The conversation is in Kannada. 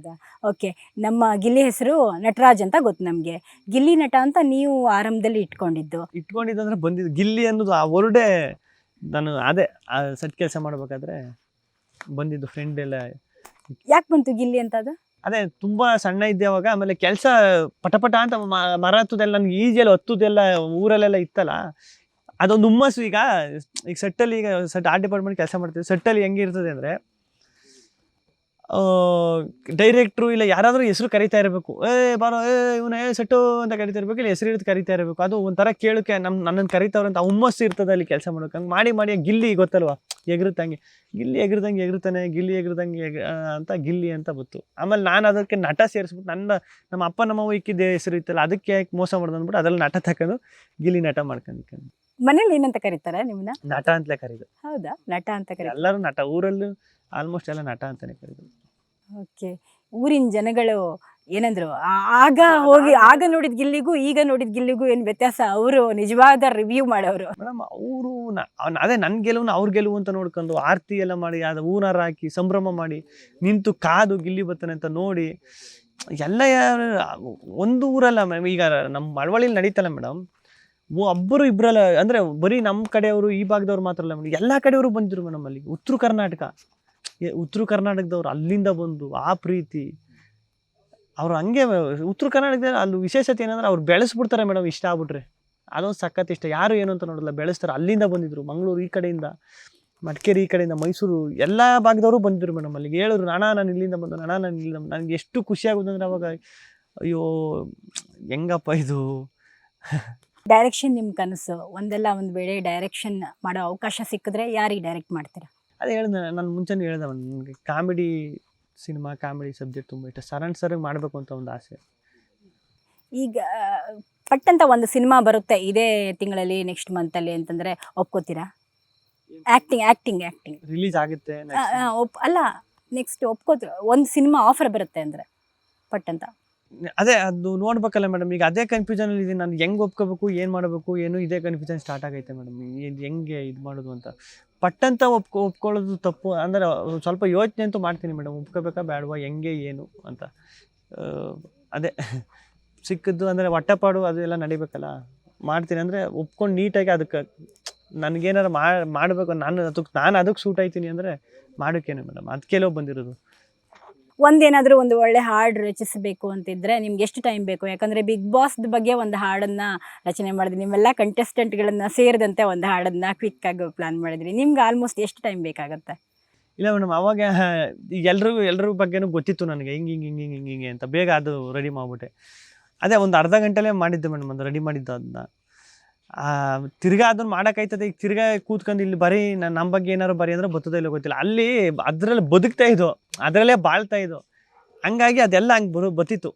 ಹೌದಾ? ಓಕೆ. ನಮ್ಮ ಗಿಲ್ಲಿ ಹೆಸರು ನಟರಾಜ್ ಅಂತ ಗೊತ್ತು ನಮಗೆ. ಗಿಲ್ಲಿ ನಟ ಅಂತ ನೀವು ಆರಂಭದಲ್ಲಿ ಇಟ್ಕೊಂಡಿದ್ದು. ಇಟ್ಕೊಂಡಿದ್ದಂದ್ರೆ ಬಂದಿದ್ದು ಗಿಲ್ಲಿ ಅನ್ನೋದು ಆ ವರ್ಡೇ ನಾನು ಅದೇ ಸೆಟ್ ಕೆಲಸ ಮಾಡ್ಬೇಕಾದ್ರೆ ಬಂದಿದ್ದು ಫ್ರೆಂಡ್ ಎಲ್ಲ. ಯಾಕೆ ಬಂತು ಗಿಲ್ಲಿ ಅಂತ ಅದು? ಅದೇ ತುಂಬಾ ಸಣ್ಣ ಇದ್ದೆ ಅವಾಗ. ಆಮೇಲೆ ಕೆಲಸ ಪಟಪಟ ಅಂತ ಮರ ಹತ್ತುದೆಲ್ಲ ನನ್ಗೆ ಈಜಿಯಲ್ಲಿ ಹತ್ತುದೆಲ್ಲ ಊರಲ್ಲೆಲ್ಲ ಇತ್ತಲ್ಲ, ಅದೊಂದು ಹುಮ್ಮಸ್ಸು. ಈಗ ಸೆಟ್ಟಲ್ಲಿ, ಈಗ ಸೆಟ್ ಆರ್ಟ್ ಡಿಪಾರ್ಟ್ಮೆಂಟ್ ಕೆಲಸ ಮಾಡ್ತೀವಿ. ಸೆಟ್ಟಲ್ಲಿ ಹೆಂಗಿರ್ತದೆ ಅಂದರೆ, ಡೈರೆಕ್ಟ್ರು ಇಲ್ಲ ಯಾರಾದರೂ ಹೆಸರು ಕರಿತಾ ಇರಬೇಕು. ಬಾರೋ ಇವನು ಸೆಟ್ಟು ಅಂತ ಕರಿತಾ ಇರಬೇಕು, ಇಲ್ಲ ಹೆಸರು ಹಿಡಿದು ಕರಿತಾ ಇರಬೇಕು. ಅದು ಒಂಥರ ಕೇಳೋಕೆ ನನ್ನನ್ನು ಕರಿತಾವ್ರೆ ಅಂತ ಹುಮ್ಮಸ್ಸು ಇರ್ತದೆ ಅಲ್ಲಿ ಕೆಲಸ ಮಾಡೋಕೆ. ಹಂಗೆ ಮಾಡಿ ಗಿಲ್ಲಿ ಗೊತ್ತಲ್ವಾ, ಎಗರುತ್ತಂಗೆ ಗಿಲ್ಲಿ ಎಗರ್ದಂಗೆ ಗಿಲ್ಲಿ ಎಗರ್ದಂಗೆ ಅಂತ ಗಿಲ್ಲಿ ಅಂತ ಬಂತು. ಆಮೇಲೆ ನಾನು ಅದಕ್ಕೆ ನಟ ಸೇರಿಸ್ಬಿಟ್ಟು ನಮ್ಮ ಅಪ್ಪ ನಮ್ಮವ್ವ ಇಕ್ಕಿದ್ದೆ ಹೆಸರು ಇತ್ತಲ್ಲ, ಅದಕ್ಕೆ ಯಾಕೆ ಮೋಸ ಮಾಡೋದು ಅಂದ್ಬಿಟ್ಟು ಅದ್ರಲ್ಲಿ ನಟ ತಕೊಂಡು ಗಿಲ್ಲಿ ನಟ ಮಾಡ್ಕೊಂಡು. ಮನೇಲಿ ಏನಂತ ಕರೀತಾರೆ ನಿಮ್ಮನ್ನ? ನಟ ಅಂತಲೇ ಕರೀದು. ಹೌದಾ? ನಟ ಅಂತ ಕರೀತಾರೆ ಎಲ್ಲರೂ ನಟ, ಊರಲ್ಲೂ ಆಲ್ಮೋಸ್ಟ್ ಎಲ್ಲ ನಟ ಅಂತಾನೆ ಕರೀದು. ಓಕೆ. ಊರಿನ ಜನಗಳು ಏನಂದ್ರು? ಆಗ ನೋಡಿದ ಗಿಲ್ಲಿಗೂ ಈಗ ನೋಡಿದ ಗಿಲ್ಲಿಗೂ ಏನು ವ್ಯತ್ಯಾಸ? ಅವರು ನಿಜವಾದ ರಿವ್ಯೂ ಮಾಡೋರು. ಮೇಡಮ್ ಅವರು ಅದೇ ನನ್ನ ಗೆಲುವು ಅವ್ರ ಗೆಲುವು ಅಂತ ನೋಡ್ಕೊಂಡು ಆರತಿ ಎಲ್ಲ ಮಾಡಿ, ಅದು ಹೂನಾರ ಹಾಕಿ ಸಂಭ್ರಮ ಮಾಡಿ ನಿಂತು ಕಾದು ಗಿಲ್ಲಿ ಬರ್ತಾನೆ ಅಂತ ನೋಡಿ ಎಲ್ಲ ಒಂದು ಊರಲ್ಲ ಮೇಡಮ್. ಈಗ ನಮ್ಮ ಮಳವಳ್ಳಿಲಿ ನಡೀತಲ್ಲ ಮೇಡಮ್, ಒಬ್ಬರು ಇಬ್ಬರಲ್ಲ, ಅಂದರೆ ಬರೀ ನಮ್ಮ ಕಡೆಯವರು ಈ ಭಾಗದವ್ರು ಮಾತ್ರ ಅಲ್ಲ ಮೇಡಮ್, ಎಲ್ಲ ಕಡೆಯವರು ಬಂದಿದ್ರು ಮೇಡಮ್. ಅಲ್ಲಿ ಉತ್ತರ ಕರ್ನಾಟಕದವ್ರು ಅಲ್ಲಿಂದ ಬಂದು ಆ ಪ್ರೀತಿ ಅವ್ರು ಹಂಗೆ. ಉತ್ತರ ಕರ್ನಾಟಕದಲ್ಲಿ ಅಲ್ಲಿ ವಿಶೇಷತೆ ಏನಂದ್ರೆ ಅವ್ರು ಬೆಳೆಸ್ಬಿಡ್ತಾರೆ ಮೇಡಮ್. ಇಷ್ಟ ಆಗ್ಬಿಟ್ರೆ ಅದೊಂದು ಸಖತ್ ಇಷ್ಟ. ಯಾರು ಏನು ಅಂತ ನೋಡಲ್ಲ, ಬೆಳೆಸ್ತಾರೆ. ಅಲ್ಲಿಂದ ಬಂದಿದ್ರು, ಮಂಗಳೂರು ಈ ಕಡೆಯಿಂದ, ಮಡಿಕೇರಿ ಈ ಕಡೆಯಿಂದ, ಮೈಸೂರು ಎಲ್ಲ ಭಾಗದವರು ಬಂದಿದ್ರು ಮೇಡಮ್. ಅಲ್ಲಿಗೆ ಹೇಳಿದ್ರು, ನಾನು ಇಲ್ಲಿಂದ ಬಂದು, ನಾನು ಇಲ್ಲಿಂದ. ನನಗೆ ಎಷ್ಟು ಖುಷಿ ಆಗೋದಂದ್ರೆ ಅವಾಗ, ಅಯ್ಯೋ ಹೆಂಗಪ್ಪ ಇದು. ಡೈರೆಕ್ಷನ್ ನಿಮ್ಮ ಕನಸು. ಒಂದಲ್ಲ ಒಂದು ವೇಳೆ ಡೈರೆಕ್ಷನ್ ಮಾಡೋ ಅವಕಾಶ ಸಿಕ್ಕಿದ್ರೆ ಯಾರಿಗೆ ಡೈರೆಕ್ಟ್ ಮಾಡ್ತೀರಾ? ಅದೇ ಹೇಳಿದೆ ನಾನು ಮುಂಚೆನೇ ಹೇಳಿದೆ, ನನಗೆ ಕಾಮಿಡಿ ಸಿನಿಮಾ, ಕಾಮಿಡಿ ಸಬ್ಜೆಕ್ಟ್ ತುಂಬ ಇಷ್ಟ. ಸರಣಿಗೆ ಮಾಡಬೇಕು ಅಂತ ಒಂದು ಆಸೆ. ಈಗ ಪಟ್ಟಂತ ಒಂದು ಸಿನಿಮಾ ಬರುತ್ತೆ ಇದೇ ತಿಂಗಳಲ್ಲಿ, ನೆಕ್ಸ್ಟ್ ಮಂತಲ್ಲಿ ಅಂತಂದರೆ ಒಪ್ಕೋತೀರಾ? ಆ್ಯಕ್ಟಿಂಗ್ ರಿಲೀಸ್ ಆಗುತ್ತೆ ಅಲ್ಲ, ನೆಕ್ಸ್ಟ್ ಒಪ್ಕೋತೀರ? ಒಂದು ಸಿನಿಮಾ ಆಫರ್ ಬರುತ್ತೆ ಅಂದರೆ ಪಟ್ಟಂತ. ಅದೇ ಅದು ನೋಡ್ಬೇಕಲ್ಲ ಮೇಡಮ್. ಈಗ ಅದೇ ಕನ್ಫ್ಯೂಷನಲ್ಲಿ ಇದೆ, ನಾನು ಹೆಂಗೆ ಒಪ್ಕೋಬೇಕು, ಏನು ಮಾಡಬೇಕು, ಏನು ಇದೇ ಕನ್ಫ್ಯೂಷನ್ ಸ್ಟಾರ್ಟ್ ಆಗೈತೆ ಮೇಡಮ್. ಹೆಂಗೆ ಇದು ಮಾಡೋದು ಅಂತ. ಪಟ್ಟಂತ ಒಪ್ಕೊಳ್ಳೋದು ತಪ್ಪು ಅಂದರೆ ಸ್ವಲ್ಪ ಯೋಚನೆ ಅಂತೂ ಮಾಡ್ತೀನಿ ಮೇಡಮ್, ಒಪ್ಕೋಬೇಕಾ ಬೇಡವಾ, ಹೆಂಗೆ ಏನು ಅಂತ. ಅದೇ ಸಿಕ್ಕಿದ್ದು ಅಂದರೆ ಹೊಟ್ಟೆಪಾಡು ಅದು ಎಲ್ಲ ನಡಿಬೇಕಲ್ಲ, ಮಾಡ್ತೀನಿ ಅಂದರೆ ಒಪ್ಕೊಂಡು ನೀಟಾಗಿ ಅದಕ್ಕೆ ನನಗೇನಾರು ಮಾಡಬೇಕು, ನಾನು ಅದಕ್ಕೆ ಸೂಟ್ ಆಯ್ತೀನಿ ಅಂದರೆ ಮಾಡೋಕ್ಕೇನೆ ಮೇಡಮ್. ಅದಕ್ಕೆಲ್ಲೋ ಬಂದಿರೋದು. ಒಂದೇನಾದರೂ ಒಂದು ಒಳ್ಳೆ ಹಾಡು ರಚಿಸಬೇಕು ಅಂತಿದ್ರೆ ನಿಮ್ಗೆ ಎಷ್ಟು ಟೈಮ್ ಬೇಕು? ಯಾಕಂದರೆ ಬಿಗ್ ಬಾಸ್ ಬಗ್ಗೆ ಒಂದು ಹಾಡನ್ನು ರಚನೆ ಮಾಡಿದ್ರಿ, ನಿಮ್ಮೆಲ್ಲ ಕಂಟೆಸ್ಟೆಂಟ್ಗಳನ್ನು ಸೇರಿದಂತೆ ಒಂದು ಹಾಡನ್ನು ಕ್ವಿಕ್ಕಾಗಿ ಪ್ಲಾನ್ ಮಾಡಿದ್ರಿ. ನಿಮ್ಗೆ ಆಲ್ಮೋಸ್ಟ್ ಎಷ್ಟು ಟೈಮ್ ಬೇಕಾಗುತ್ತೆ? ಇಲ್ಲ ಮೇಡಮ್, ಅವಾಗ ಎಲ್ರಿಗೂ ಬಗ್ಗೆನೂ ಗೊತ್ತಿತ್ತು ನನಗೆ, ಹಿಂಗೆ ಅಂತ. ಬೇಗ ಅದು ರೆಡಿ ಮಾಡಿಬಿಟ್ಟೆ. ಅದೇ ಒಂದು ಅರ್ಧ ಗಂಟೆಲೇ ಮಾಡಿದ್ದೆ ಮೇಡಮ್, ಅದು ರೆಡಿ ಮಾಡಿದ್ದು. ಅದನ್ನ ತಿರ್ಗಾ ಅದನ್ನು ಮಾಡೋಕ್ಕಾಯ್ತದೆ. ಈಗ ತಿರ್ಗಾ ಕೂತ್ಕೊಂಡು ಇಲ್ಲಿ ಬರೀ ನಮ್ಮ ಬಗ್ಗೆ ಏನಾರು ಬರೀ ಅಂದರೆ ಬರ್ತದೋ ಇಲ್ಲ ಗೊತ್ತಿಲ್ಲ. ಅಲ್ಲಿ ಅದರಲ್ಲಿ ಬದುಕ್ತಾ ಇದ್ದು, ಅದರಲ್ಲೇ ಬಾಳ್ತಾ ಇದ್ದು, ಹಂಗಾಗಿ ಅದೆಲ್ಲ ಹಂಗೆ ಬತ್ತಿತ್ತು.